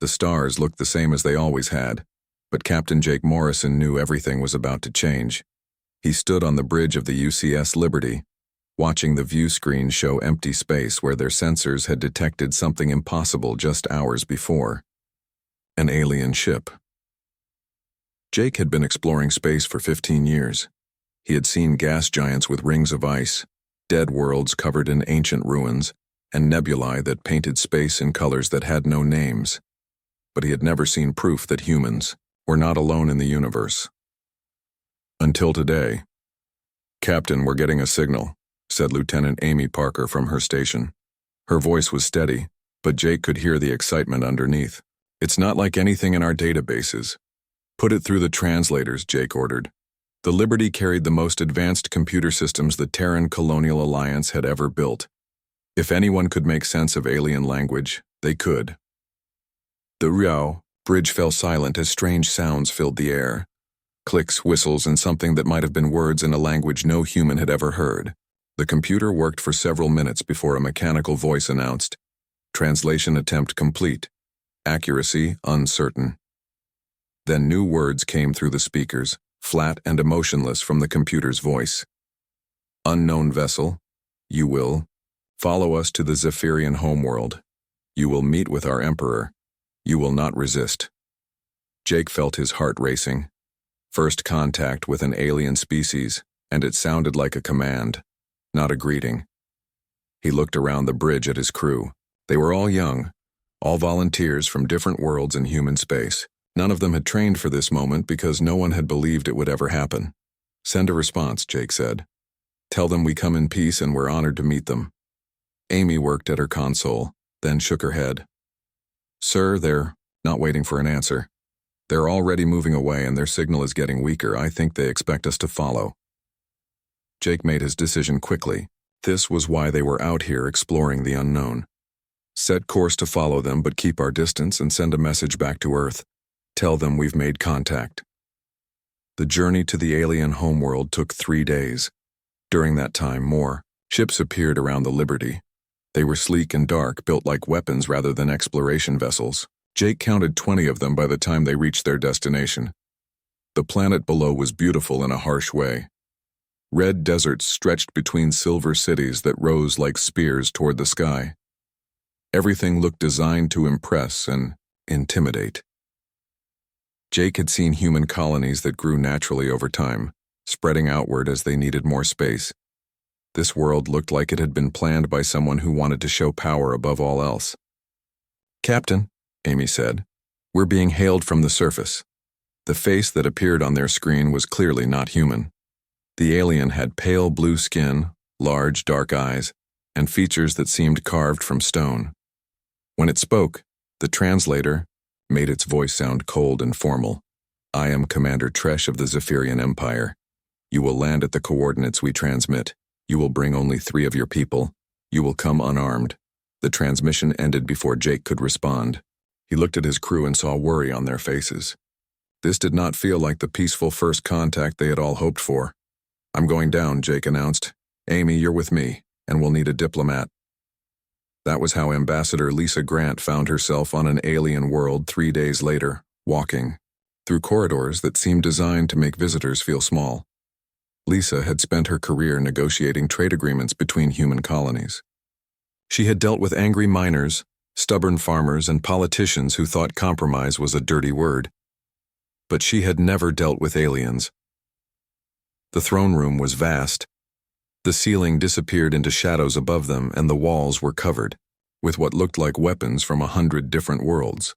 The stars looked the same as they always had, but Captain Jake Morrison knew everything was about to change. He stood on the bridge of the UCS Liberty, watching the view screen show empty space where their sensors had detected something impossible just hours before. An alien ship. Jake had been exploring space for 15 years. He had seen gas giants with rings of ice, dead worlds covered in ancient ruins, and nebulae that painted space in colors that had no names. But he had never seen proof that humans were not alone in the universe. Until today. "Captain, we're getting a signal," said Lieutenant Amy Parker from her station. Her voice was steady, but Jake could hear the excitement underneath. "It's not like anything in our databases." "Put it through the translators," Jake ordered. The Liberty carried the most advanced computer systems the Terran Colonial Alliance had ever built. If anyone could make sense of alien language, they could. The Riao bridge fell silent as strange sounds filled the air. Clicks, whistles, and something that might have been words in a language no human had ever heard. The computer worked for several minutes before a mechanical voice announced, "Translation attempt complete. Accuracy uncertain." Then new words came through the speakers, flat and emotionless from the computer's voice. "Unknown vessel, you will follow us to the Zephyrian homeworld. You will meet with our Emperor. You will not resist." Jake felt his heart racing. First contact with an alien species, and it sounded like a command, not a greeting. He looked around the bridge at his crew. They were all young, all volunteers from different worlds in human space. None of them had trained for this moment because no one had believed it would ever happen. "Send a response," Jake said. "Tell them we come in peace and we're honored to meet them." Amy worked at her console, then shook her head. "Sir, they're not waiting for an answer. They're already moving away and their signal is getting weaker. I think they expect us to follow." Jake made his decision quickly. This was why they were out here exploring the unknown. "Set course to follow them, but keep our distance and send a message back to Earth. Tell them we've made contact." The journey to the alien homeworld took 3 days. During that time, more ships appeared around the Liberty. They were sleek and dark, built like weapons rather than exploration vessels. Jake counted 20 of them by the time they reached their destination. The planet below was beautiful in a harsh way. Red deserts stretched between silver cities that rose like spears toward the sky. Everything looked designed to impress and intimidate. Jake had seen human colonies that grew naturally over time, spreading outward as they needed more space. This world looked like it had been planned by someone who wanted to show power above all else. "Captain," Amy said, "we're being hailed from the surface." The face that appeared on their screen was clearly not human. The alien had pale blue skin, large dark eyes, and features that seemed carved from stone. When it spoke, the translator made its voice sound cold and formal. "I am Commander Tresh of the Zephyrian Empire. You will land at the coordinates we transmit. You will bring only 3 of your people. You will come unarmed." The transmission ended before Jake could respond. He looked at his crew and saw worry on their faces. This did not feel like the peaceful first contact they had all hoped for. "I'm going down," Jake announced. "Amy, you're with me, and we'll need a diplomat." That was how Ambassador Lisa Grant found herself on an alien world 3 days later, walking through corridors that seemed designed to make visitors feel small. Lisa had spent her career negotiating trade agreements between human colonies. She had dealt with angry miners, stubborn farmers, and politicians who thought compromise was a dirty word. But she had never dealt with aliens. The throne room was vast. The ceiling disappeared into shadows above them, and the walls were covered with what looked like weapons from 100 different worlds.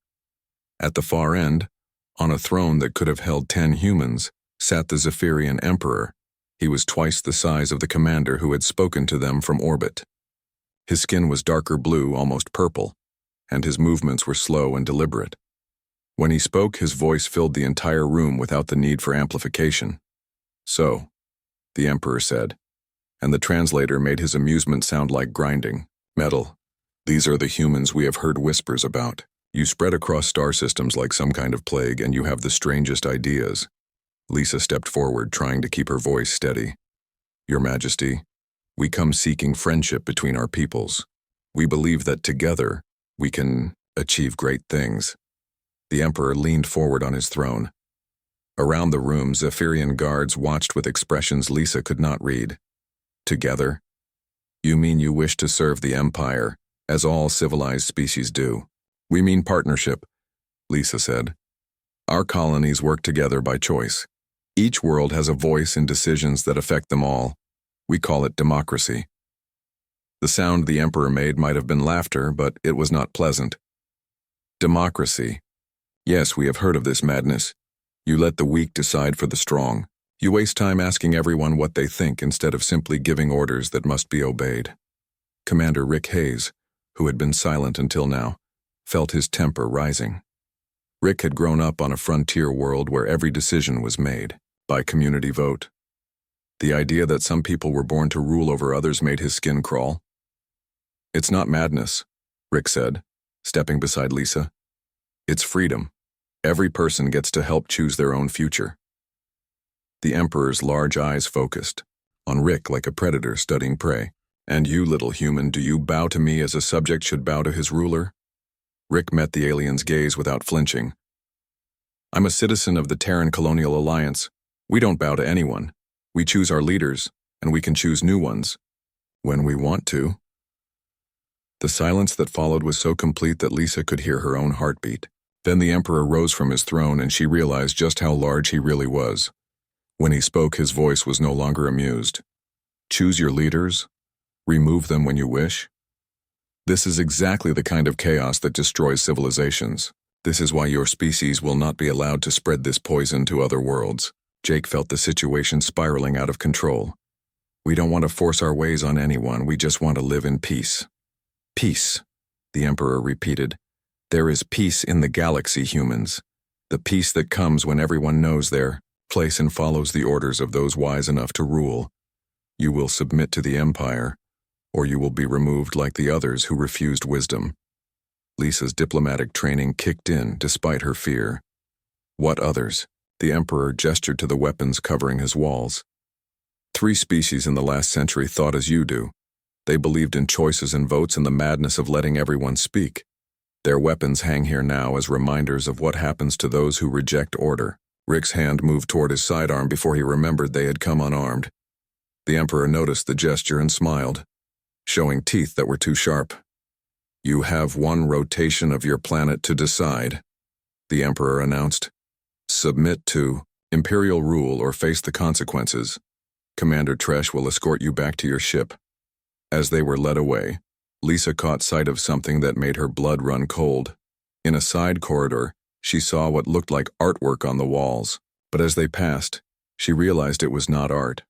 At the far end, on a throne that could have held 10 humans, sat the Zephyrian Emperor. He was twice the size of the commander who had spoken to them from orbit. His skin was darker blue, almost purple, and his movements were slow and deliberate. When he spoke, his voice filled the entire room without the need for amplification. "So," the Emperor said, and the translator made his amusement sound like grinding metal. "These are the humans we have heard whispers about. You spread across star systems like some kind of plague, and you have the strangest ideas." Lisa stepped forward, trying to keep her voice steady. "Your Majesty, we come seeking friendship between our peoples. We believe that together we can achieve great things." The Emperor leaned forward on his throne. Around the room, Zephyrian guards watched with expressions Lisa could not read. Together? You mean you wish to serve the Empire, as all civilized species do? We mean partnership, Lisa said. Our colonies work together by choice. Each world has a voice in decisions that affect them all. We call it democracy. The sound the Emperor made might have been laughter, but it was not pleasant. Democracy. Yes, we have heard of this madness. You let the weak decide for the strong. You waste time asking everyone what they think instead of simply giving orders that must be obeyed. Commander Rick Hayes, who had been silent until now, felt his temper rising. Rick had grown up on a frontier world where every decision was made by community vote. The idea that some people were born to rule over others made his skin crawl. It's not madness, Rick said, stepping beside Lisa. It's freedom. Every person gets to help choose their own future. The Emperor's large eyes focused on Rick like a predator studying prey. And you, little human, do you bow to me as a subject should bow to his ruler? Rick met the alien's gaze without flinching. I'm a citizen of the Terran Colonial Alliance. We don't bow to anyone. We choose our leaders, and we can choose new ones. When we want to. The silence that followed was so complete that Lisa could hear her own heartbeat. Then the Emperor rose from his throne and she realized just how large he really was. When he spoke, his voice was no longer amused. Choose your leaders? Remove them when you wish? This is exactly the kind of chaos that destroys civilizations. This is why your species will not be allowed to spread this poison to other worlds. Jake felt the situation spiraling out of control. We don't want to force our ways on anyone, we just want to live in peace. Peace, the Emperor repeated. There is peace in the galaxy, humans. The peace that comes when everyone knows their place and follows the orders of those wise enough to rule. You will submit to the Empire, or you will be removed like the others who refused wisdom. Lisa's diplomatic training kicked in despite her fear. What others? The Emperor gestured to the weapons covering his walls. 3 species in the last century thought as you do. They believed in choices and votes and the madness of letting everyone speak. Their weapons hang here now as reminders of what happens to those who reject order. Rick's hand moved toward his sidearm before he remembered they had come unarmed. The Emperor noticed the gesture and smiled, showing teeth that were too sharp. You have 1 rotation of your planet to decide, the Emperor announced. Submit to imperial rule or face the consequences. Commander Tresh will escort you back to your ship. As they were led away, Lisa caught sight of something that made her blood run cold. In a side corridor, she saw what looked like artwork on the walls, but as they passed, she realized it was not art.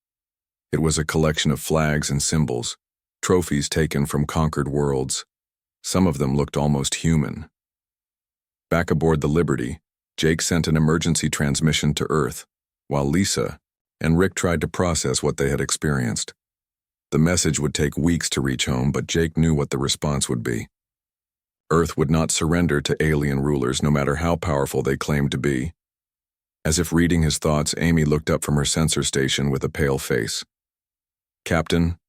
It was a collection of flags and symbols, trophies taken from conquered worlds. Some of them looked almost human. Back aboard the Liberty, Jake sent an emergency transmission to Earth, while Lisa and Rick tried to process what they had experienced. The message would take weeks to reach home, but Jake knew what the response would be. Earth would not surrender to alien rulers no matter how powerful they claimed to be. As if reading his thoughts, Amy looked up from her sensor station with a pale face. Captain,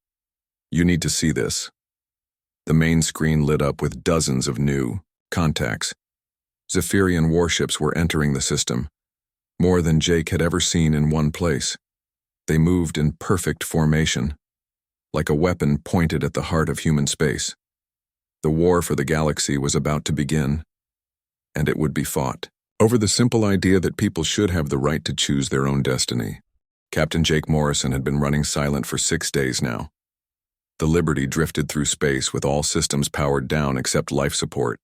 you need to see this. The main screen lit up with dozens of new contacts. Zephyrian warships were entering the system, more than Jake had ever seen in one place. They moved in perfect formation, like a weapon pointed at the heart of human space. The war for the galaxy was about to begin, and it would be fought over the simple idea that people should have the right to choose their own destiny. Captain Jake Morrison had been running silent for 6 days now. The Liberty drifted through space with all systems powered down except life support,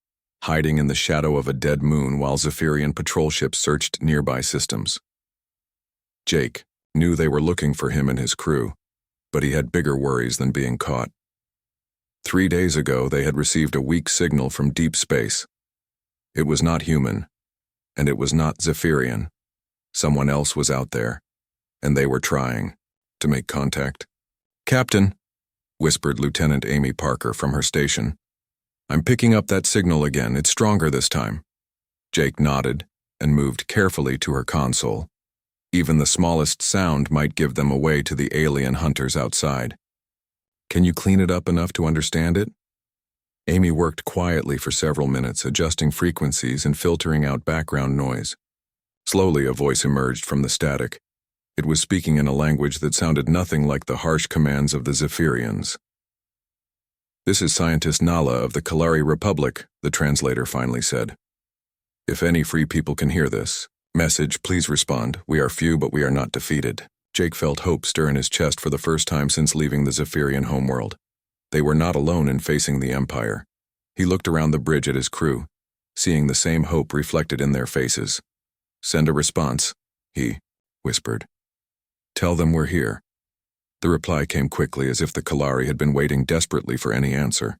hiding in the shadow of a dead moon while Zephyrian patrol ships searched nearby systems. Jake knew they were looking for him and his crew, but he had bigger worries than being caught. 3 days ago, they had received a weak signal from deep space. It was not human, and it was not Zephyrian. Someone else was out there, and they were trying to make contact. Captain, whispered Lieutenant Amy Parker from her station. I'm picking up that signal again. It's stronger this time. Jake nodded and moved carefully to her console. Even the smallest sound might give them away to the alien hunters outside. Can you clean it up enough to understand it? Amy worked quietly for several minutes, adjusting frequencies and filtering out background noise. Slowly, a voice emerged from the static. It was speaking in a language that sounded nothing like the harsh commands of the Zephyrians. "This is Scientist Nala of the Kalari Republic," the translator finally said. "If any free people can hear this message, please respond. We are few, but we are not defeated." Jake felt hope stir in his chest for the first time since leaving the Zephyrian homeworld. They were not alone in facing the Empire. He looked around the bridge at his crew, seeing the same hope reflected in their faces. "Send a response," he whispered. "Tell them we're here." The reply came quickly, as if the Kalari had been waiting desperately for any answer.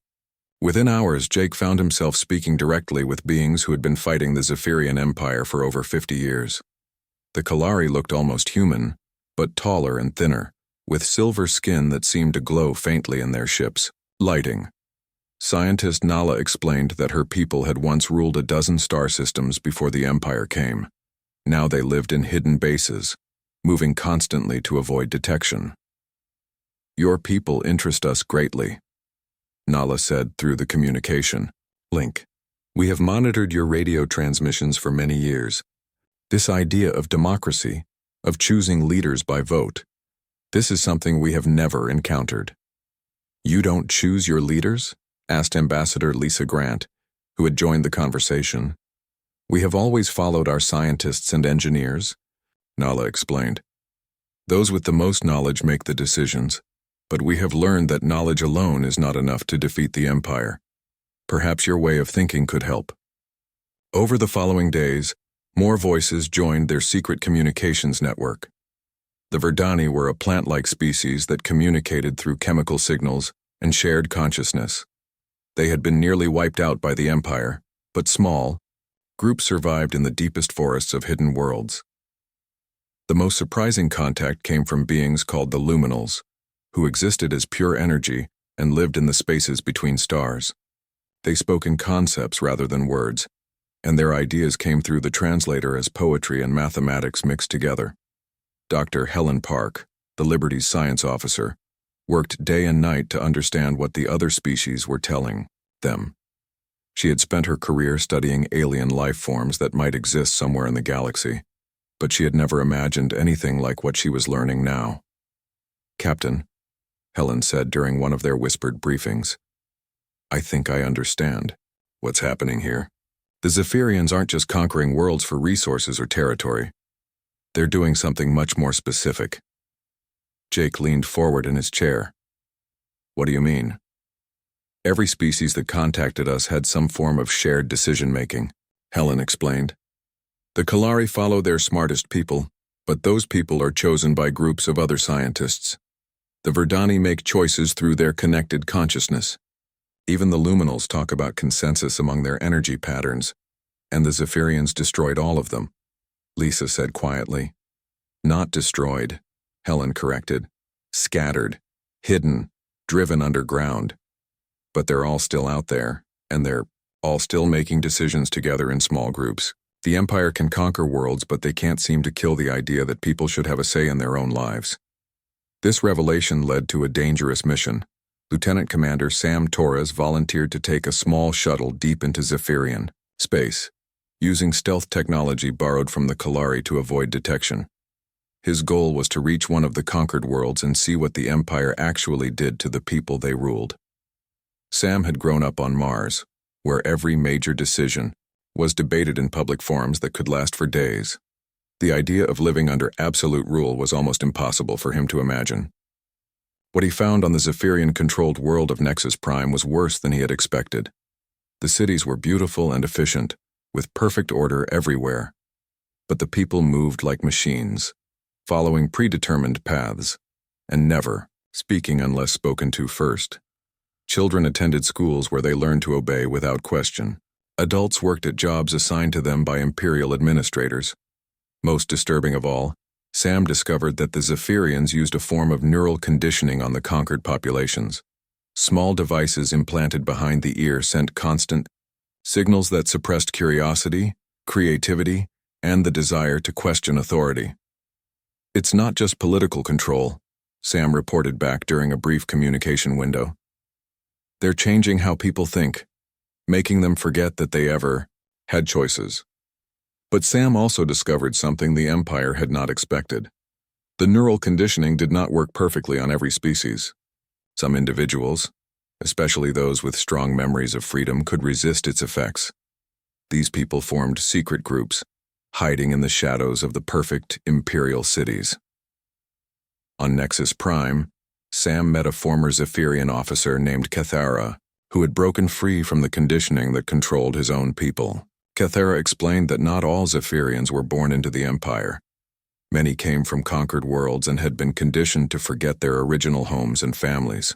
Within hours, Jake found himself speaking directly with beings who had been fighting the Zephyrian Empire for over 50 years. The Kalari looked almost human, but taller and thinner, with silver skin that seemed to glow faintly in their ship's lighting. Scientist Nala explained that her people had once ruled a dozen star systems before the Empire came. Now they lived in hidden bases, moving constantly to avoid detection. "Your people interest us greatly," Nala said through the communication link. "We have monitored your radio transmissions for many years. This idea of democracy, of choosing leaders by vote, this is something we have never encountered." "You don't choose your leaders?" asked Ambassador Lisa Grant, who had joined the conversation. "We have always followed our scientists and engineers," Nala explained. "Those with the most knowledge make the decisions, but we have learned that knowledge alone is not enough to defeat the Empire. Perhaps your way of thinking could help." Over the following days, more voices joined their secret communications network. The Verdani were a plant-like species that communicated through chemical signals and shared consciousness. They had been nearly wiped out by the Empire, but small groups survived in the deepest forests of hidden worlds. The most surprising contact came from beings called the Luminals, who existed as pure energy and lived in the spaces between stars. They spoke in concepts rather than words, and their ideas came through the translator as poetry and mathematics mixed together. Dr. Helen Park, the Liberty's science officer, worked day and night to understand what the other species were telling them. She had spent her career studying alien life forms that might exist somewhere in the galaxy, but she had never imagined anything like what she was learning now. "Captain," Helen said during one of their whispered briefings, "I think I understand what's happening here. The Zephyrians aren't just conquering worlds for resources or territory. They're doing something much more specific." Jake leaned forward in his chair. "What do you mean?" "Every species that contacted us had some form of shared decision-making," Helen explained. "The Kalari follow their smartest people, but those people are chosen by groups of other scientists. The Verdani make choices through their connected consciousness. Even the Luminals talk about consensus among their energy patterns, and the Zephyrians destroyed all of them," Lisa said quietly. "Not destroyed," Helen corrected. "Scattered, hidden, driven underground. But they're all still out there, and they're all still making decisions together in small groups. The Empire can conquer worlds, but they can't seem to kill the idea that people should have a say in their own lives." This revelation led to a dangerous mission. Lieutenant Commander Sam Torres volunteered to take a small shuttle deep into Zephyrian space, using stealth technology borrowed from the Kalari to avoid detection. His goal was to reach one of the conquered worlds and see what the Empire actually did to the people they ruled. Sam had grown up on Mars, where every major decision was debated in public forums that could last for days. The idea of living under absolute rule was almost impossible for him to imagine. What he found on the Zephyrian-controlled world of Nexus Prime was worse than he had expected. The cities were beautiful and efficient, with perfect order everywhere. But the people moved like machines, following predetermined paths, and never speaking unless spoken to first. Children attended schools where they learned to obey without question. Adults worked at jobs assigned to them by imperial administrators. Most disturbing of all, Sam discovered that the Zephyrians used a form of neural conditioning on the conquered populations. Small devices implanted behind the ear sent constant signals that suppressed curiosity, creativity, and the desire to question authority. "It's not just political control," Sam reported back during a brief communication window. They're changing how people think, making them forget that they ever had choices. But Sam also discovered something the Empire had not expected. The neural conditioning did not work perfectly on every species. Some individuals, especially those with strong memories of freedom, could resist its effects. These people formed secret groups, hiding in the shadows of the perfect imperial cities. On Nexus Prime, Sam met a former Zephyrian officer named Kethara, who had broken free from the conditioning that controlled his own people. Kethara explained that not all Zephyrians were born into the Empire. Many came from conquered worlds and had been conditioned to forget their original homes and families.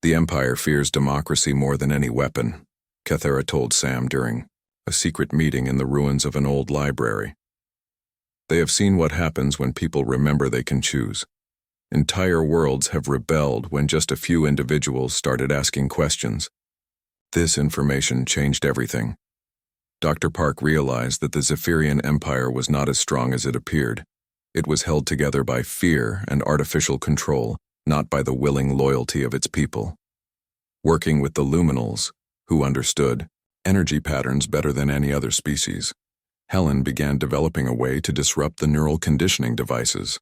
The Empire fears democracy more than any weapon, Kethara told Sam during a secret meeting in the ruins of an old library. They have seen what happens when people remember they can choose. Entire worlds have rebelled when just a few individuals started asking questions. This information changed everything. Dr. Park realized that the Zephyrian Empire was not as strong as it appeared. It was held together by fear and artificial control, not by the willing loyalty of its people. Working with the luminals, who understood energy patterns better than any other species, Helen began developing a way to disrupt the neural conditioning devices.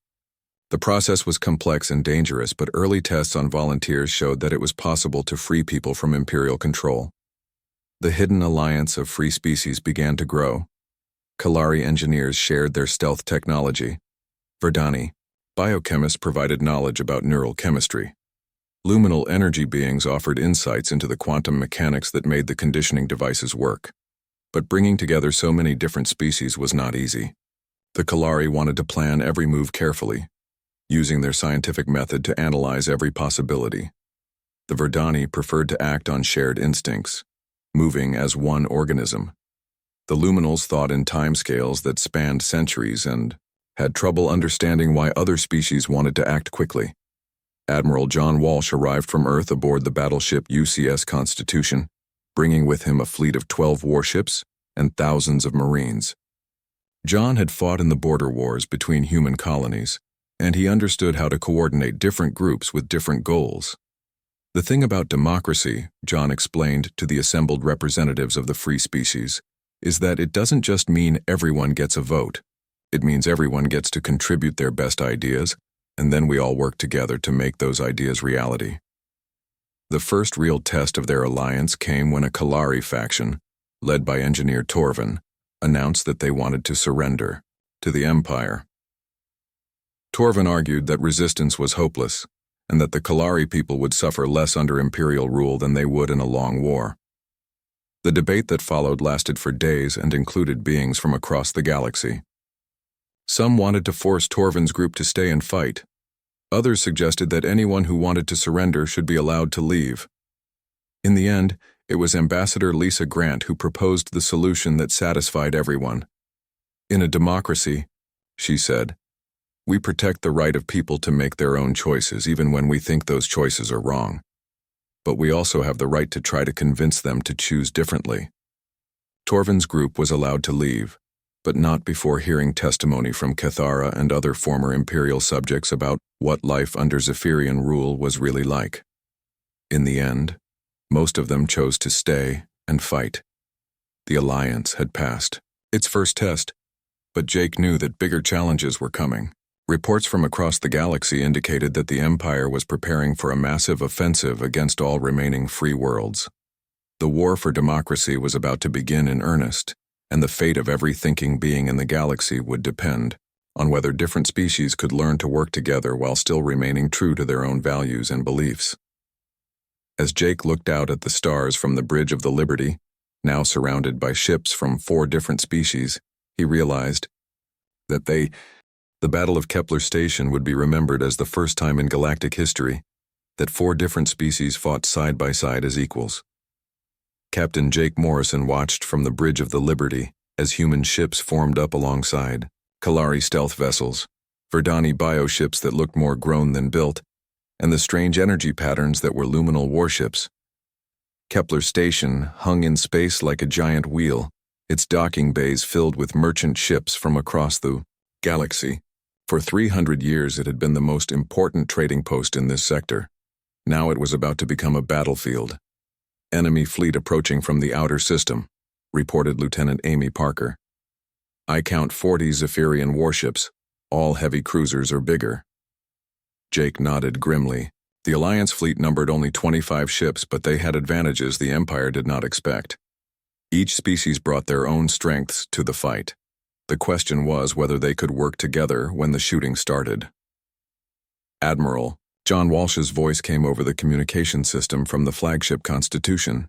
The process was complex and dangerous, but early tests on volunteers showed that it was possible to free people from imperial control. The hidden alliance of free species began to grow. Kalari engineers shared their stealth technology. Verdani, biochemists, provided knowledge about neural chemistry. Luminal energy beings offered insights into the quantum mechanics that made the conditioning devices work. But bringing together so many different species was not easy. The Kalari wanted to plan every move carefully, using their scientific method to analyze every possibility. The Verdani preferred to act on shared instincts, moving as one organism. The luminals thought in timescales that spanned centuries and had trouble understanding why other species wanted to act quickly. Admiral John Walsh arrived from Earth aboard the battleship UCS Constitution, bringing with him a fleet of 12 warships and thousands of Marines. John had fought in the border wars between human colonies, and he understood how to coordinate different groups with different goals. The thing about democracy, John explained to the assembled representatives of the free species, is that it doesn't just mean everyone gets a vote. It means everyone gets to contribute their best ideas, and then we all work together to make those ideas reality. The first real test of their alliance came when a Kalari faction, led by engineer Torvin, announced that they wanted to surrender to the Empire. Torvin argued that resistance was hopeless, and that the Kalari people would suffer less under imperial rule than they would in a long war. The debate that followed lasted for days and included beings from across the galaxy. Some wanted to force Torvin's group to stay and fight. Others suggested that anyone who wanted to surrender should be allowed to leave. In the end, it was Ambassador Lisa Grant who proposed the solution that satisfied everyone. In a democracy, she said, we protect the right of people to make their own choices even when we think those choices are wrong. But we also have the right to try to convince them to choose differently. Torvin's group was allowed to leave, but not before hearing testimony from Kethara and other former imperial subjects about what life under Zephyrian rule was really like. In the end, most of them chose to stay and fight. The alliance had passed its first test, but Jake knew that bigger challenges were coming. Reports from across the galaxy indicated that the Empire was preparing for a massive offensive against all remaining free worlds. The war for democracy was about to begin in earnest, and the fate of every thinking being in the galaxy would depend on whether different species could learn to work together while still remaining true to their own values and beliefs. As Jake looked out at the stars from the Bridge of the Liberty, now surrounded by ships from 4 different species, he realized that the Battle of Kepler Station would be remembered as the first time in galactic history that 4 different species fought side by side as equals. Captain Jake Morrison watched from the Bridge of the Liberty as human ships formed up alongside, Kalari stealth vessels, Verdani bioships that looked more grown than built, and the strange energy patterns that were luminal warships. Kepler Station hung in space like a giant wheel, its docking bays filled with merchant ships from across the galaxy. For 300 years it had been the most important trading post in this sector. Now it was about to become a battlefield. "Enemy fleet approaching from the outer system," reported Lieutenant Amy Parker. "I count 40 Zephyrian warships, all heavy cruisers or bigger." Jake nodded grimly. The Alliance fleet numbered only 25 ships, but they had advantages the Empire did not expect. Each species brought their own strengths to the fight. The question was whether they could work together when the shooting started. "Admiral," John Walsh's voice came over the communication system from the flagship Constitution.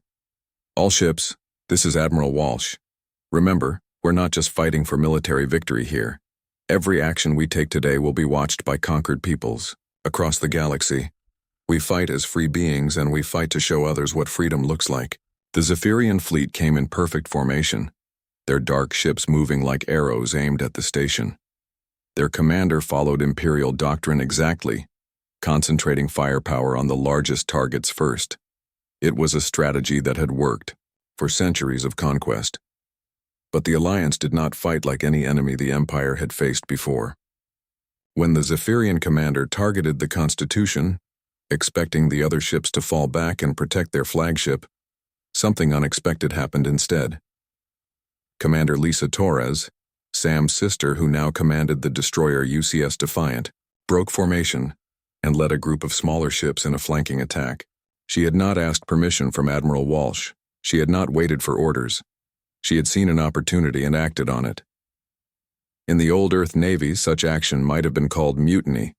"All ships, this is Admiral Walsh. Remember, we're not just fighting for military victory here. Every action we take today will be watched by conquered peoples across the galaxy. We fight as free beings, and we fight to show others what freedom looks like." The Zephyrian fleet came in perfect formation, their dark ships moving like arrows aimed at the station. Their commander followed Imperial doctrine exactly, concentrating firepower on the largest targets first. It was a strategy that had worked for centuries of conquest. But the Alliance did not fight like any enemy the Empire had faced before. When the Zephyrian commander targeted the Constitution, expecting the other ships to fall back and protect their flagship, something unexpected happened instead. Commander Lisa Torres, Sam's sister who now commanded the destroyer UCS Defiant, broke formation and led a group of smaller ships in a flanking attack. She had not asked permission from Admiral Walsh. She had not waited for orders. She had seen an opportunity and acted on it. In the old Earth Navy, such action might have been called mutiny,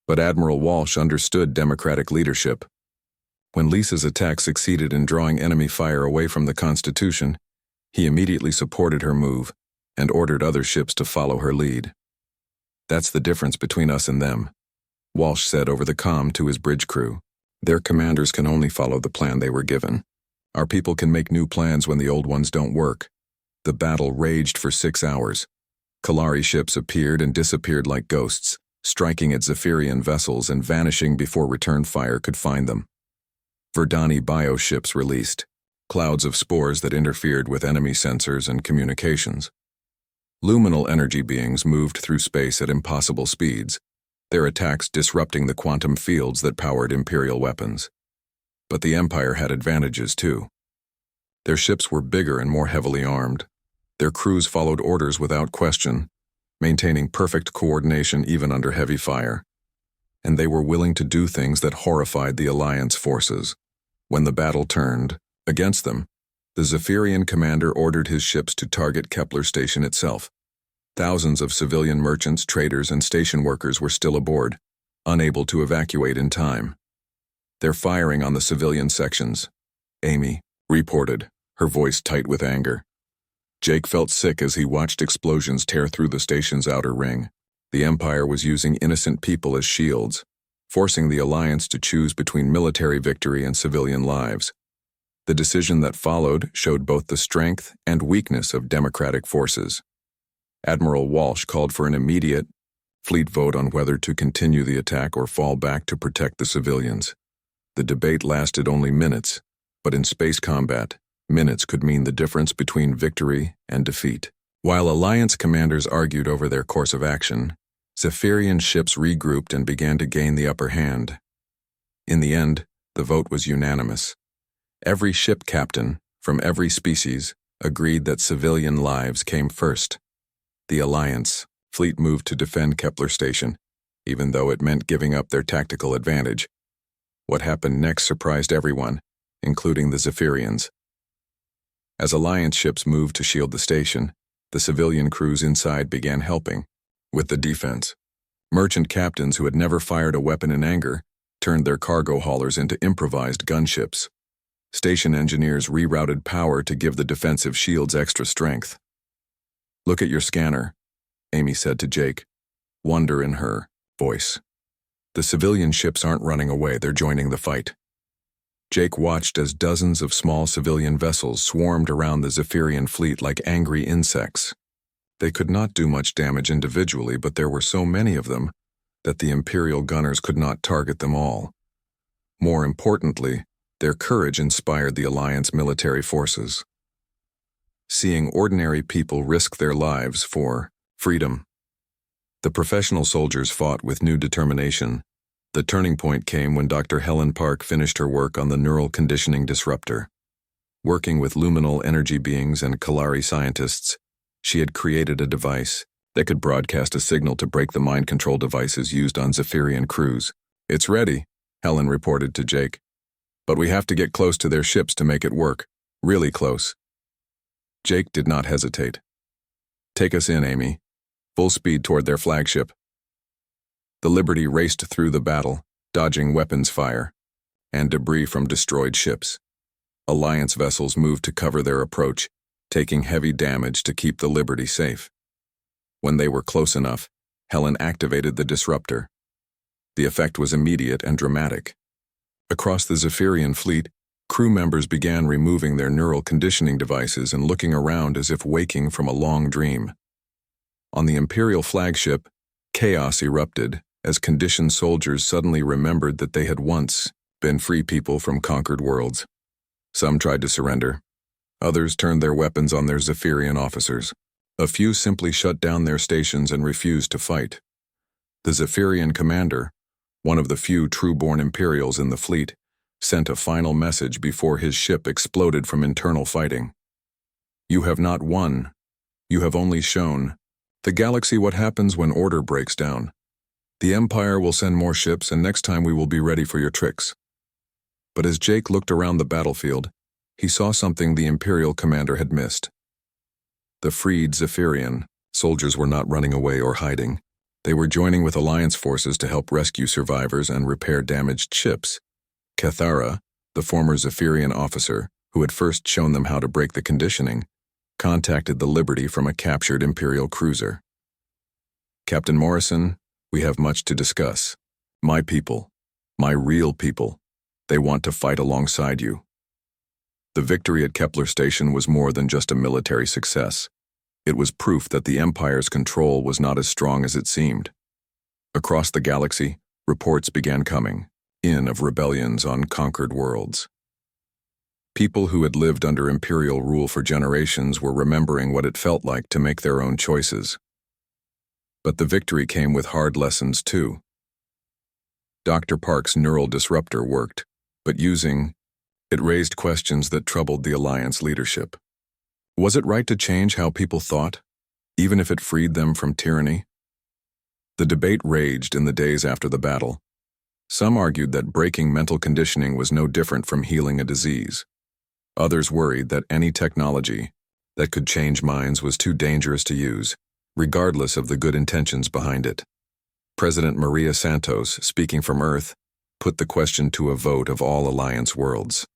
but Admiral Walsh understood democratic leadership. When Lisa's attack succeeded in drawing enemy fire away from the Constitution, he immediately supported her move and ordered other ships to follow her lead. "That's the difference between us and them," Walsh said over the comm to his bridge crew. "Their commanders can only follow the plan they were given. Our people can make new plans when the old ones don't work." The battle raged for 6 hours. Kalari ships appeared and disappeared like ghosts, striking at Zephyrian vessels and vanishing before return fire could find them. Verdani bioships released, clouds of spores that interfered with enemy sensors and communications. Luminal energy beings moved through space at impossible speeds, their attacks disrupting the quantum fields that powered Imperial weapons. But the Empire had advantages too. Their ships were bigger and more heavily armed. Their crews followed orders without question, maintaining perfect coordination even under heavy fire. And they were willing to do things that horrified the Alliance forces. When the battle turned against them, the Zephyrian commander ordered his ships to target Kepler station itself. Thousands of civilian merchants, traders, and station workers were still aboard, unable to evacuate in time. "They're firing on the civilian sections," Amy reported, her voice tight with anger. Jake felt sick as he watched explosions tear through the station's outer ring. The Empire was using innocent people as shields, forcing the Alliance to choose between military victory and civilian lives. The decision that followed showed both the strength and weakness of democratic forces. Admiral Walsh called for an immediate fleet vote on whether to continue the attack or fall back to protect the civilians. The debate lasted only minutes, but in space combat, minutes could mean the difference between victory and defeat. While Alliance commanders argued over their course of action, Zephyrian ships regrouped and began to gain the upper hand. In the end, the vote was unanimous. Every ship captain, from every species, agreed that civilian lives came first. The Alliance fleet moved to defend Kepler Station, even though it meant giving up their tactical advantage. What happened next surprised everyone, including the Zephyrians. As Alliance ships moved to shield the station, the civilian crews inside began helping with the defense. Merchant captains who had never fired a weapon in anger turned their cargo haulers into improvised gunships. Station engineers rerouted power to give the defensive shields extra strength. "Look at your scanner," Amy said to Jake, wonder in her voice. "The civilian ships aren't running away, they're joining the fight." Jake watched as dozens of small civilian vessels swarmed around the Zephyrian fleet like angry insects. They could not do much damage individually, but there were so many of them that the Imperial gunners could not target them all. More importantly, their courage inspired the Alliance military forces. Seeing ordinary people risk their lives for freedom, the professional soldiers fought with new determination. The turning point came when Dr. Helen Park finished her work on the neural conditioning disruptor. Working with luminal energy beings and Kalari scientists, she had created a device that could broadcast a signal to break the mind control devices used on Zephyrian crews. "It's ready," Helen reported to Jake. "But we have to get close to their ships to make it work. Really close." Jake did not hesitate. "Take us in, Amy." Full speed toward their flagship. The Liberty raced through the battle, dodging weapons fire and debris from destroyed ships. Alliance vessels moved to cover their approach, taking heavy damage to keep the Liberty safe. When they were close enough, Helen activated the disruptor. The effect was immediate and dramatic. Across the Zephyrian fleet, crew members began removing their neural conditioning devices and looking around as if waking from a long dream. On the Imperial flagship, chaos erupted as conditioned soldiers suddenly remembered that they had once been free people from conquered worlds. Some tried to surrender. Others turned their weapons on their Zephyrian officers. A few simply shut down their stations and refused to fight. The Zephyrian commander, one of the few true-born Imperials in the fleet, sent a final message before his ship exploded from internal fighting. "You have not won. You have only shown the galaxy what happens when order breaks down. The Empire will send more ships, and next time we will be ready for your tricks." But as Jake looked around the battlefield, he saw something the Imperial commander had missed. The freed Zephyrian soldiers were not running away or hiding. They were joining with Alliance forces to help rescue survivors and repair damaged ships. Cathara, the former Zephyrian officer who had first shown them how to break the conditioning, contacted the Liberty from a captured Imperial cruiser. "Captain Morrison, we have much to discuss. My people, my real people, they want to fight alongside you." The victory at Kepler Station was more than just a military success. It was proof that the Empire's control was not as strong as it seemed. Across the galaxy, reports began coming in of rebellions on conquered worlds. People who had lived under Imperial rule for generations were remembering what it felt like to make their own choices. But the victory came with hard lessons too. Dr. Park's neural disruptor worked, but it raised questions that troubled the Alliance leadership. Was it right to change how people thought, even if it freed them from tyranny? The debate raged in the days after the battle. Some argued that breaking mental conditioning was no different from healing a disease. Others worried that any technology that could change minds was too dangerous to use, regardless of the good intentions behind it. President Maria Santos, speaking from Earth, put the question to a vote of all Alliance worlds.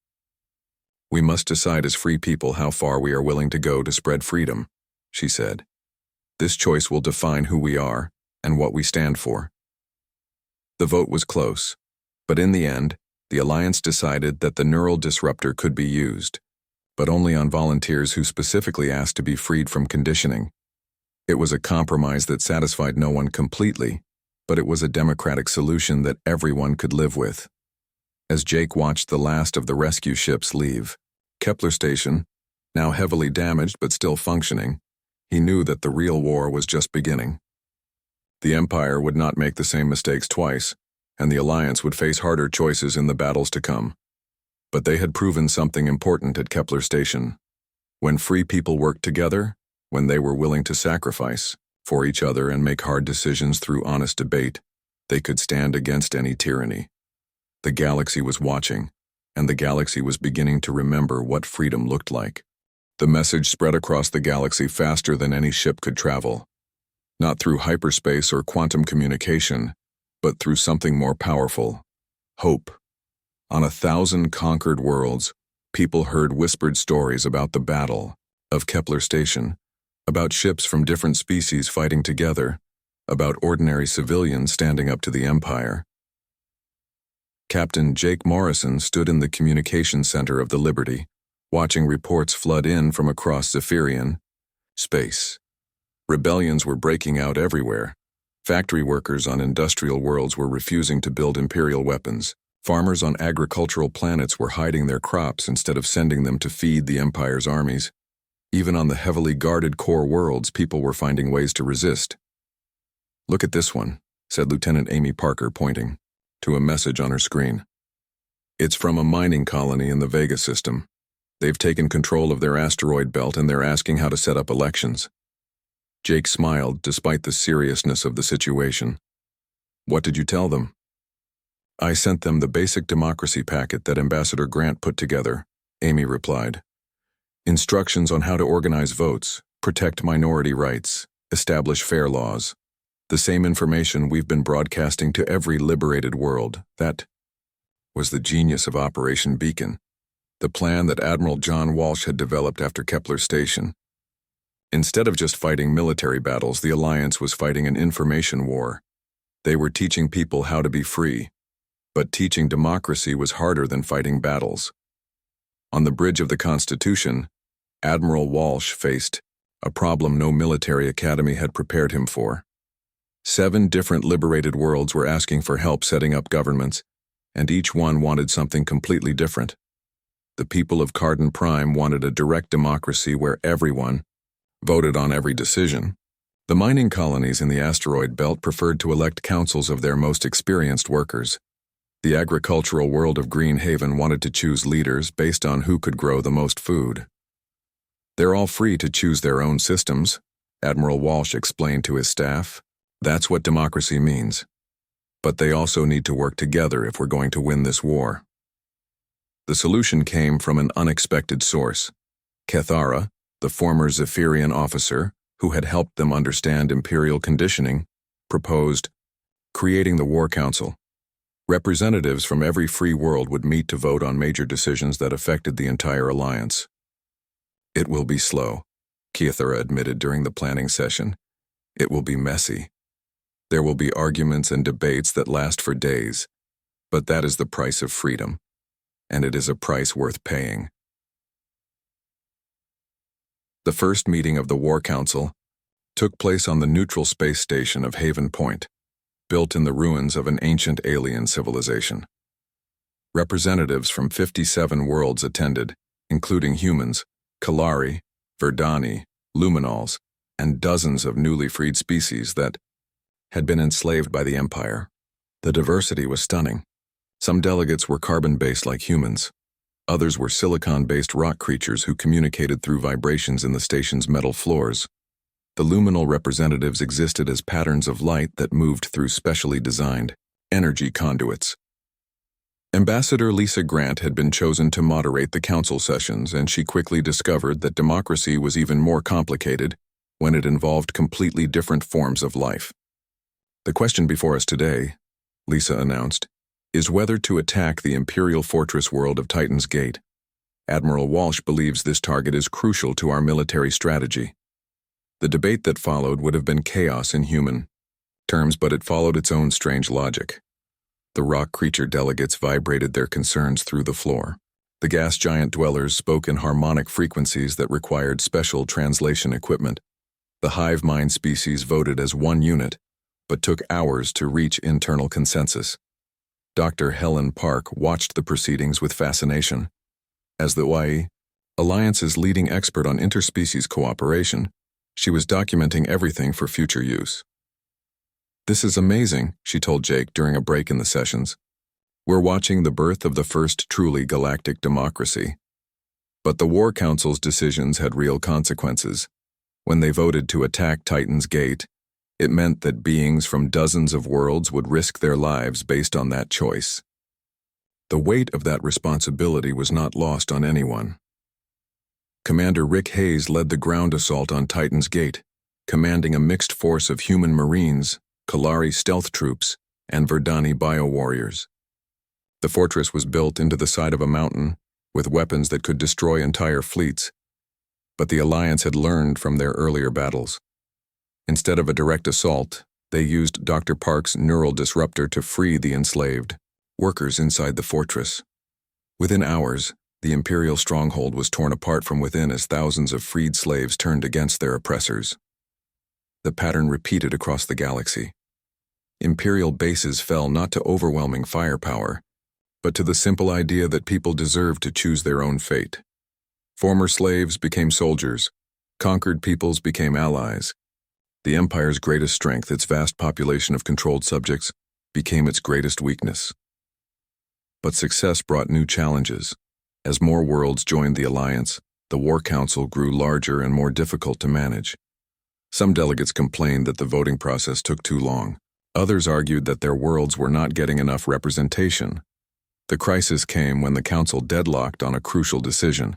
"We must decide as free people how far we are willing to go to spread freedom," she said. "This choice will define who we are and what we stand for." The vote was close, but in the end, the Alliance decided that the neural disruptor could be used, but only on volunteers who specifically asked to be freed from conditioning. It was a compromise that satisfied no one completely, but it was a democratic solution that everyone could live with. As Jake watched the last of the rescue ships leave Kepler Station, now heavily damaged but still functioning, he knew that the real war was just beginning. The Empire would not make the same mistakes twice, and the Alliance would face harder choices in the battles to come. But they had proven something important at Kepler Station. When free people worked together, when they were willing to sacrifice for each other and make hard decisions through honest debate, they could stand against any tyranny. The galaxy was watching, and the galaxy was beginning to remember what freedom looked like. The message spread across the galaxy faster than any ship could travel. Not through hyperspace or quantum communication, but through something more powerful: hope. On 1,000 conquered worlds, people heard whispered stories about the battle of Kepler Station, about ships from different species fighting together, about ordinary civilians standing up to the Empire. Captain Jake Morrison stood in the communication center of the Liberty, watching reports flood in from across Zephyrian space. Rebellions were breaking out everywhere. Factory workers on industrial worlds were refusing to build Imperial weapons. Farmers on agricultural planets were hiding their crops instead of sending them to feed the Empire's armies. Even on the heavily guarded core worlds, people were finding ways to resist. "Look at this one," said Lieutenant Amy Parker, pointing. to a message on her screen. It's from a mining colony in the Vega system. They've taken control of their asteroid belt and they're asking how to set up elections. Jake smiled despite the seriousness of the situation. What did you tell them? I sent them the basic democracy packet that Ambassador Grant put together, Amy replied. Instructions on how to organize votes, protect minority rights, establish fair laws. The same information we've been broadcasting to every liberated world. That was the genius of Operation Beacon, the plan that Admiral John Walsh had developed after Kepler Station. Instead of just fighting military battles, the Alliance was fighting an information war. They were teaching people how to be free. But teaching democracy was harder than fighting battles. On the bridge of the Constitution, Admiral Walsh faced a problem no military academy had prepared him for. 7 different liberated worlds were asking for help setting up governments, and each one wanted something completely different. The people of Cardan Prime wanted a direct democracy where everyone voted on every decision. The mining colonies in the asteroid belt preferred to elect councils of their most experienced workers. The agricultural world of Green Haven wanted to choose leaders based on who could grow the most food. They're all free to choose their own systems, Admiral Walsh explained to his staff. That's what democracy means. But they also need to work together if we're going to win this war. The solution came from an unexpected source. Kethara, the former Zephyrian officer who had helped them understand imperial conditioning, proposed creating the War Council. Representatives from every free world would meet to vote on major decisions that affected the entire alliance. It will be slow, Kethara admitted during the planning session. It will be messy. There will be arguments and debates that last for days, but that is the price of freedom, and it is a price worth paying. The first meeting of the War Council took place on the neutral space station of Haven Point, built in the ruins of an ancient alien civilization. Representatives from 57 worlds attended, including humans, Kalari, Verdani, Luminals, and dozens of newly freed species that had been enslaved by the Empire. The diversity was stunning. Some delegates were carbon-based like humans. Others were silicon-based rock creatures who communicated through vibrations in the station's metal floors. The luminal representatives existed as patterns of light that moved through specially designed energy conduits. Ambassador Lisa Grant had been chosen to moderate the council sessions, and she quickly discovered that democracy was even more complicated when it involved completely different forms of life. The question before us today, Lisa announced, is whether to attack the Imperial Fortress world of Titan's Gate. Admiral Walsh believes this target is crucial to our military strategy. The debate that followed would have been chaos in human terms, but it followed its own strange logic. The rock creature delegates vibrated their concerns through the floor. The gas giant dwellers spoke in harmonic frequencies that required special translation equipment. The hive mind species voted as one unit, but took hours to reach internal consensus. Dr. Helen Park watched the proceedings with fascination. As the HFY Alliance's leading expert on interspecies cooperation, she was documenting everything for future use. This is amazing, she told Jake during a break in the sessions. We're watching the birth of the first truly galactic democracy. But the War Council's decisions had real consequences. When they voted to attack Titan's Gate, it meant that beings from dozens of worlds would risk their lives based on that choice. The weight of that responsibility was not lost on anyone. Commander Rick Hayes led the ground assault on Titan's Gate, commanding a mixed force of human marines, Kalari stealth troops, and Verdani bio-warriors. The fortress was built into the side of a mountain, with weapons that could destroy entire fleets, but the Alliance had learned from their earlier battles. Instead of a direct assault, they used Dr. Park's neural disruptor to free the enslaved workers inside the fortress. Within hours, the Imperial stronghold was torn apart from within as thousands of freed slaves turned against their oppressors. The pattern repeated across the galaxy. Imperial bases fell not to overwhelming firepower, but to the simple idea that people deserved to choose their own fate. Former slaves became soldiers, conquered peoples became allies. The Empire's greatest strength, its vast population of controlled subjects, became its greatest weakness. But success brought new challenges. As more worlds joined the alliance, the War Council grew larger and more difficult to manage. Some delegates complained that the voting process took too long. Others argued that their worlds were not getting enough representation. The crisis came when the Council deadlocked on a crucial decision.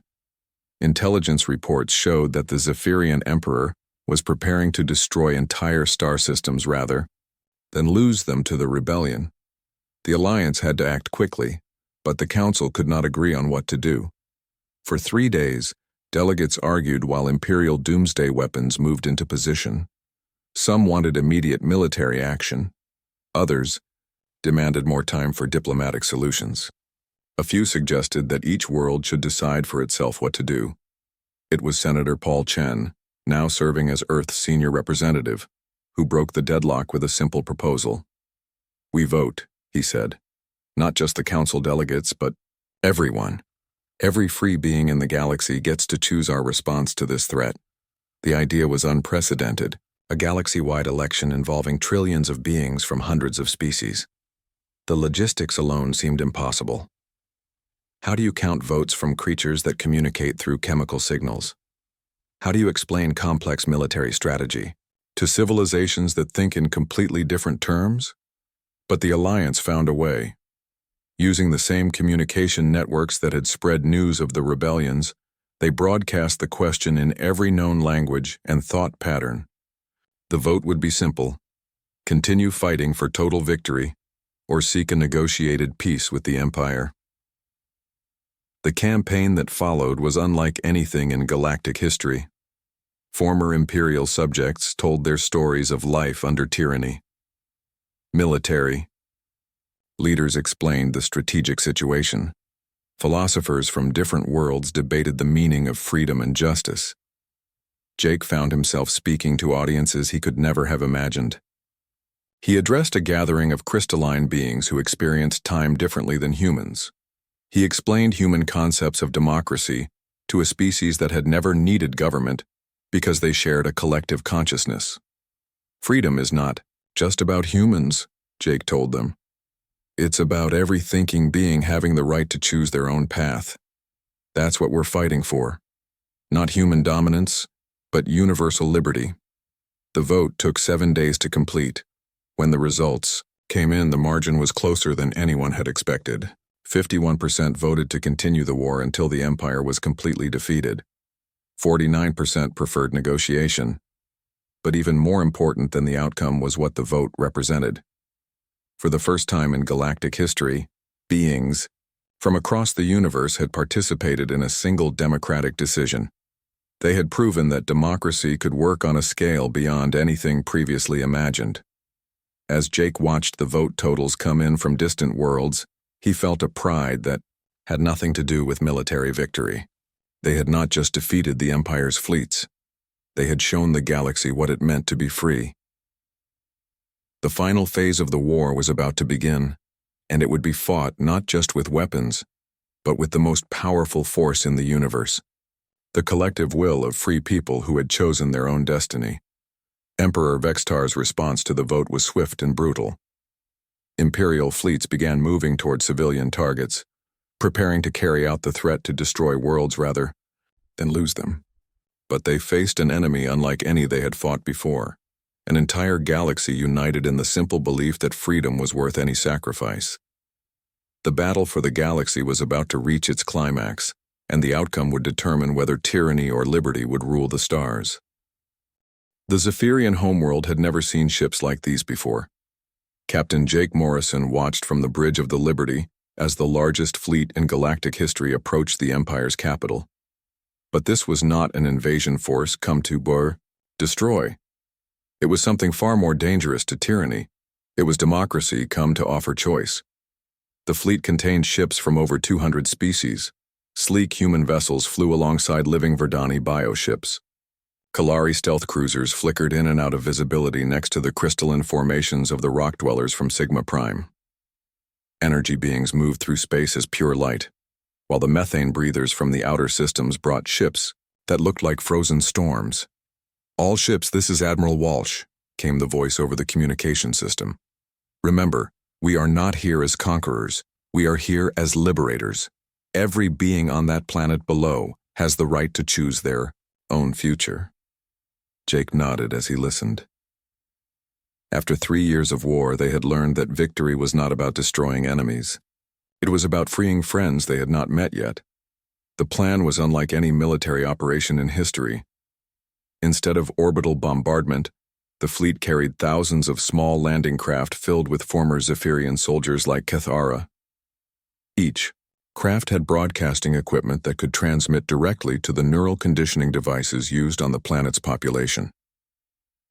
Intelligence reports showed that the Zephyrian Emperor was preparing to destroy entire star systems rather than lose them to the rebellion. The Alliance had to act quickly, but the Council could not agree on what to do. For 3 days, delegates argued while Imperial doomsday weapons moved into position. Some wanted immediate military action. Others demanded more time for diplomatic solutions. A few suggested that each world should decide for itself what to do. It was Senator Paul Chen, now serving as Earth's senior representative, who broke the deadlock with a simple proposal. "We vote," he said. "Not just the Council delegates, but everyone. Every free being in the galaxy gets to choose our response to this threat." The idea was unprecedented, a galaxy-wide election involving trillions of beings from hundreds of species. The logistics alone seemed impossible. How do you count votes from creatures that communicate through chemical signals? How do you explain complex military strategy to civilizations that think in completely different terms? But the Alliance found a way. Using the same communication networks that had spread news of the rebellions, they broadcast the question in every known language and thought pattern. The vote would be simple: continue fighting for total victory, or seek a negotiated peace with the Empire. The campaign that followed was unlike anything in galactic history. Former imperial subjects told their stories of life under tyranny. Military leaders explained the strategic situation. Philosophers from different worlds debated the meaning of freedom and justice. Jake found himself speaking to audiences he could never have imagined. He addressed a gathering of crystalline beings who experienced time differently than humans. He explained human concepts of democracy to a species that had never needed government because they shared a collective consciousness. "Freedom is not just about humans," Jake told them. "It's about every thinking being having the right to choose their own path. That's what we're fighting for. Not human dominance, but universal liberty." The vote took 7 days to complete. When the results came in, the margin was closer than anyone had expected. 51% voted to continue the war until the Empire was completely defeated. 49% preferred negotiation. But even more important than the outcome was what the vote represented. For the first time in galactic history, beings from across the universe had participated in a single democratic decision. They had proven that democracy could work on a scale beyond anything previously imagined. As Jake watched the vote totals come in from distant worlds, he felt a pride that had nothing to do with military victory. They had not just defeated the Empire's fleets. They had shown the galaxy what it meant to be free. The final phase of the war was about to begin, and it would be fought not just with weapons, but with the most powerful force in the universe, the collective will of free people who had chosen their own destiny. Emperor Vextar's response to the vote was swift and brutal. Imperial fleets began moving toward civilian targets, preparing to carry out the threat to destroy worlds rather than lose them. But they faced an enemy unlike any they had fought before, an entire galaxy united in the simple belief that freedom was worth any sacrifice. The battle for the galaxy was about to reach its climax, and the outcome would determine whether tyranny or liberty would rule the stars. The Zephyrian homeworld had never seen ships like these before. Captain Jake Morrison watched from the Bridge of the Liberty as the largest fleet in galactic history approached the Empire's capital. But this was not an invasion force come to destroy. It was something far more dangerous to tyranny. It was democracy come to offer choice. The fleet contained ships from over 200 species. Sleek human vessels flew alongside living Verdani bioships. Kalari stealth cruisers flickered in and out of visibility next to the crystalline formations of the rock dwellers from Sigma Prime. Energy beings moved through space as pure light, while the methane breathers from the outer systems brought ships that looked like frozen storms. "All ships, this is Admiral Walsh," came the voice over the communication system. "Remember, We are not here as conquerors. We are here as liberators. Every being on that planet below has the right to choose their own future." Jake nodded as he listened. After 3 years of war, they had learned that victory was not about destroying enemies. It was about freeing friends they had not met yet. The plan was unlike any military operation in history. Instead of orbital bombardment, the fleet carried thousands of small landing craft filled with former Zephyrian soldiers like Kethara. Each craft had broadcasting equipment that could transmit directly to the neural conditioning devices used on the planet's population.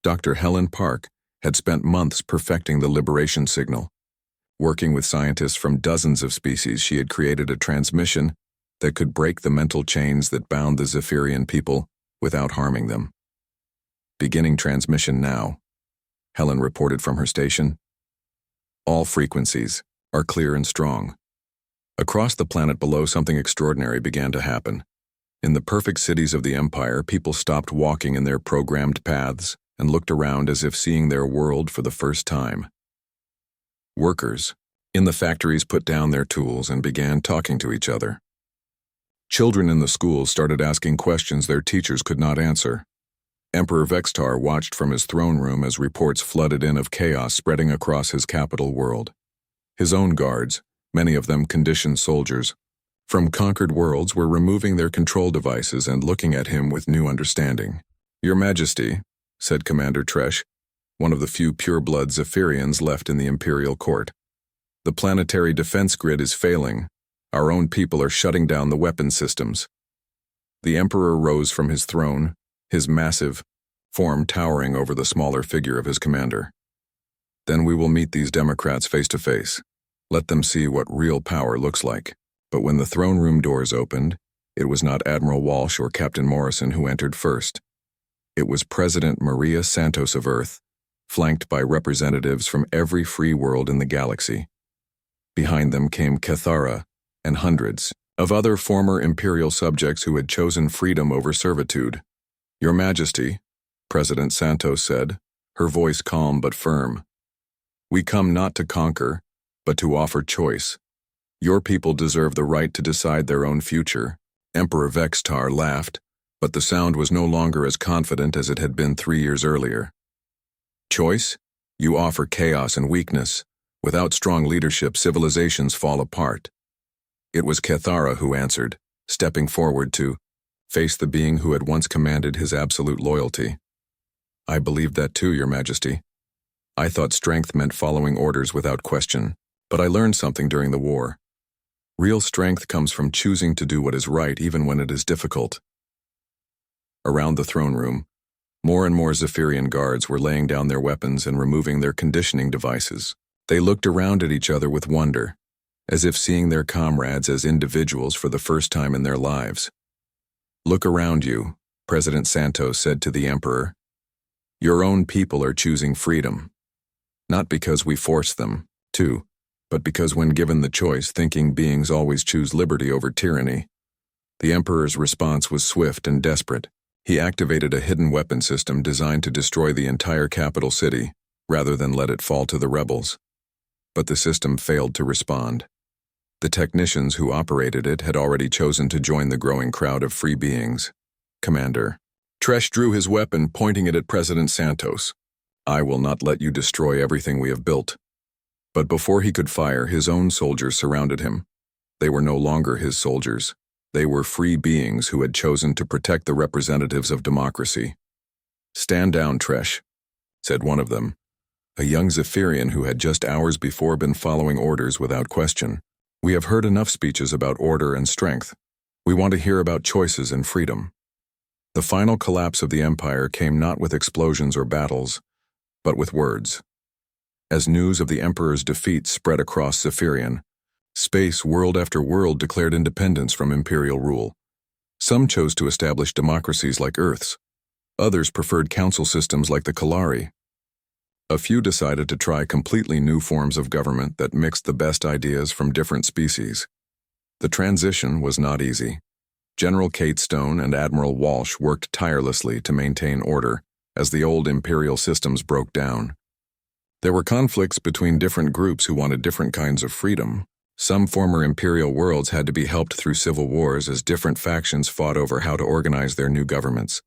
Dr. Helen Park had spent months perfecting the liberation signal. Working with scientists from dozens of species, she had created a transmission that could break the mental chains that bound the Zephyrian people without harming them. "Beginning transmission now," Helen reported from her station. "All frequencies are clear and strong." Across the planet below, something extraordinary began to happen. In the perfect cities of the Empire, people stopped walking in their programmed paths and looked around as if seeing their world for the first time. Workers in the factories put down their tools and began talking to each other. Children in the schools started asking questions their teachers could not answer. Emperor Vextar watched from his throne room as reports flooded in of chaos spreading across his capital world. His own guards, many of them conditioned soldiers, from conquered worlds, were removing their control devices and looking at him with new understanding. "Your Majesty," said Commander Tresh, one of the few pure-blood Zephyrians left in the Imperial Court, "the planetary defense grid is failing. Our own people are shutting down the weapon systems." The Emperor rose from his throne, his massive form towering over the smaller figure of his commander. "Then we will meet these Democrats face to face. Let them see what real power looks like." But when the throne room doors opened, it was not Admiral Walsh or Captain Morrison who entered first. It was President Maria Santos of Earth, flanked by representatives from every free world in the galaxy. Behind them came Kethara and hundreds of other former Imperial subjects who had chosen freedom over servitude. "Your Majesty," President Santos said, her voice calm but firm, "we come not to conquer, but to offer choice. Your people deserve the right to decide their own future." Emperor Vextar laughed, but the sound was no longer as confident as it had been 3 years earlier. "Choice? You offer chaos and weakness. Without strong leadership, civilizations fall apart." It was Kethara who answered, stepping forward to face the being who had once commanded his absolute loyalty. "I believed that too, Your Majesty. I thought strength meant following orders without question, but I learned something during the war. Real strength comes from choosing to do what is right even when it is difficult." Around the throne room, more and more Zephyrian guards were laying down their weapons and removing their conditioning devices. They looked around at each other with wonder, as if seeing their comrades as individuals for the first time in their lives. "Look around you," President Santos said to the Emperor. "Your own people are choosing freedom. Not because we force them to, but because when given the choice, thinking beings always choose liberty over tyranny." The Emperor's response was swift and desperate. He activated a hidden weapon system designed to destroy the entire capital city, rather than let it fall to the rebels. But the system failed to respond. The technicians who operated it had already chosen to join the growing crowd of free beings. "Commander." Tresh drew his weapon, pointing it at President Santos. "I will not let you destroy everything we have built." But before he could fire, his own soldiers surrounded him. They were no longer his soldiers. They were free beings who had chosen to protect the representatives of democracy. "Stand down, Tresh," said one of them, a young Zephyrian who had just hours before been following orders without question. "We have heard enough speeches about order and strength. We want to hear about choices and freedom." The final collapse of the Empire came not with explosions or battles, but with words. As news of the Emperor's defeat spread across Zephyrian space, world after world declared independence from Imperial rule. Some chose to establish democracies like Earth's. Others preferred council systems like the Kalari. A few decided to try completely new forms of government that mixed the best ideas from different species. The transition was not easy. General Kate Stone and Admiral Walsh worked tirelessly to maintain order as the old Imperial systems broke down. There were conflicts between different groups who wanted different kinds of freedom. Some former imperial worlds had to be helped through civil wars as different factions fought over how to organize their new governments.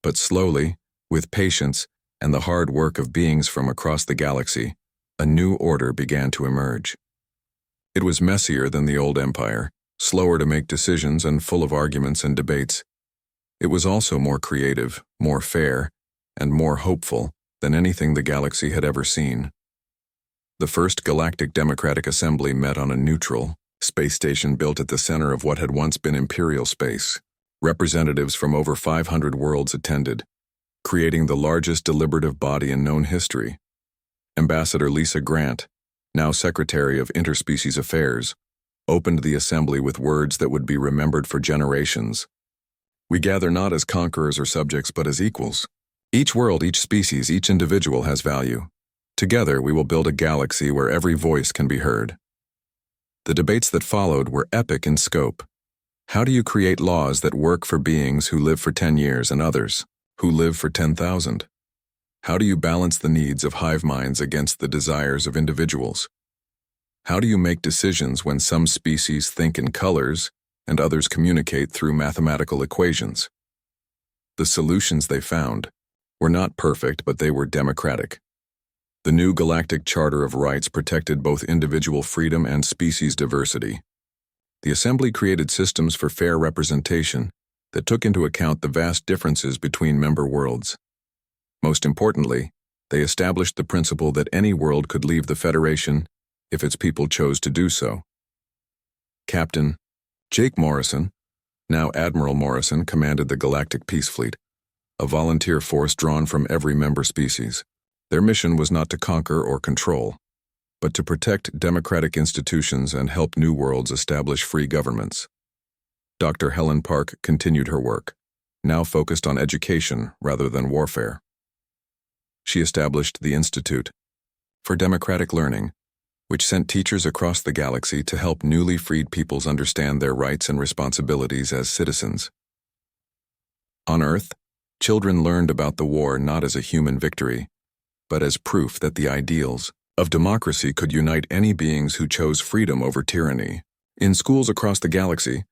But slowly, with patience and the hard work of beings from across the galaxy, a new order began to emerge. It was messier than the old empire, slower to make decisions and full of arguments and debates. It was also more creative, more fair, and more hopeful than anything the galaxy had ever seen. The first Galactic Democratic Assembly met on a neutral space station built at the center of what had once been imperial space. Representatives from over 500 worlds attended, creating the largest deliberative body in known history. Ambassador Lisa Grant, now Secretary of Interspecies Affairs, opened the assembly with words that would be remembered for generations. "We gather not as conquerors or subjects, but as equals. Each world, each species, each individual has value. Together, we will build a galaxy where every voice can be heard." The debates that followed were epic in scope. How do you create laws that work for beings who live for 10 years and others who live for 10,000? How do you balance the needs of hive minds against the desires of individuals? How do you make decisions when some species think in colors and others communicate through mathematical equations? The solutions they found were not perfect, but they were democratic. The new Galactic Charter of Rights protected both individual freedom and species diversity. The Assembly created systems for fair representation that took into account the vast differences between member worlds. Most importantly, they established the principle that any world could leave the Federation if its people chose to do so. Captain Jake Morrison, now Admiral Morrison, commanded the Galactic Peace Fleet, a volunteer force drawn from every member species. Their mission was not to conquer or control, but to protect democratic institutions and help new worlds establish free governments. Dr. Helen Park continued her work, now focused on education rather than warfare. She established the Institute for Democratic Learning, which sent teachers across the galaxy to help newly freed peoples understand their rights and responsibilities as citizens. On Earth, children learned about the war not as a human victory, but as proof that the ideals of democracy could unite any beings who chose freedom over tyranny. In schools across the galaxy,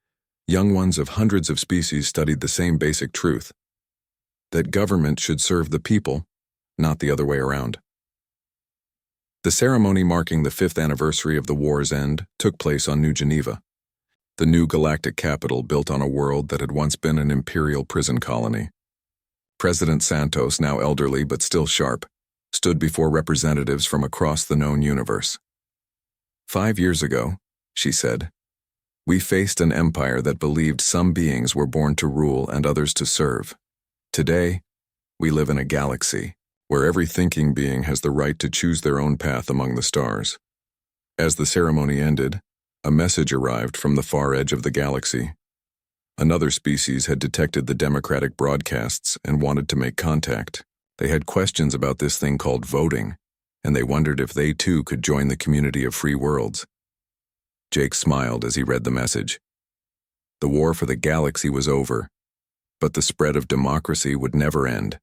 young ones of hundreds of species studied the same basic truth: that government should serve the people, not the other way around. The ceremony marking the 5th anniversary of the war's end took place on New Geneva, the new galactic capital built on a world that had once been an imperial prison colony. President Santos, now elderly but still sharp, stood before representatives from across the known universe. 5 years ago, she said, we faced an empire that believed some beings were born to rule and others to serve. Today, we live in a galaxy where every thinking being has the right to choose their own path among the stars. As the ceremony ended, a message arrived from the far edge of the galaxy. Another species had detected the democratic broadcasts and wanted to make contact. They had questions about this thing called voting, and they wondered if they too could join the community of free worlds. Jake smiled as he read the message. The war for the galaxy was over, but the spread of democracy would never end.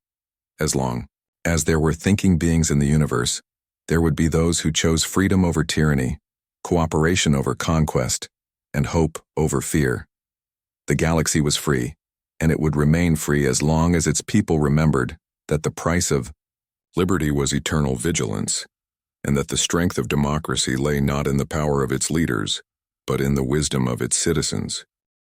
As long as there were thinking beings in the universe, there would be those who chose freedom over tyranny, cooperation over conquest, and hope over fear. The galaxy was free, and it would remain free as long as its people remembered that the price of liberty was eternal vigilance, and that the strength of democracy lay not in the power of its leaders, but in the wisdom of its citizens.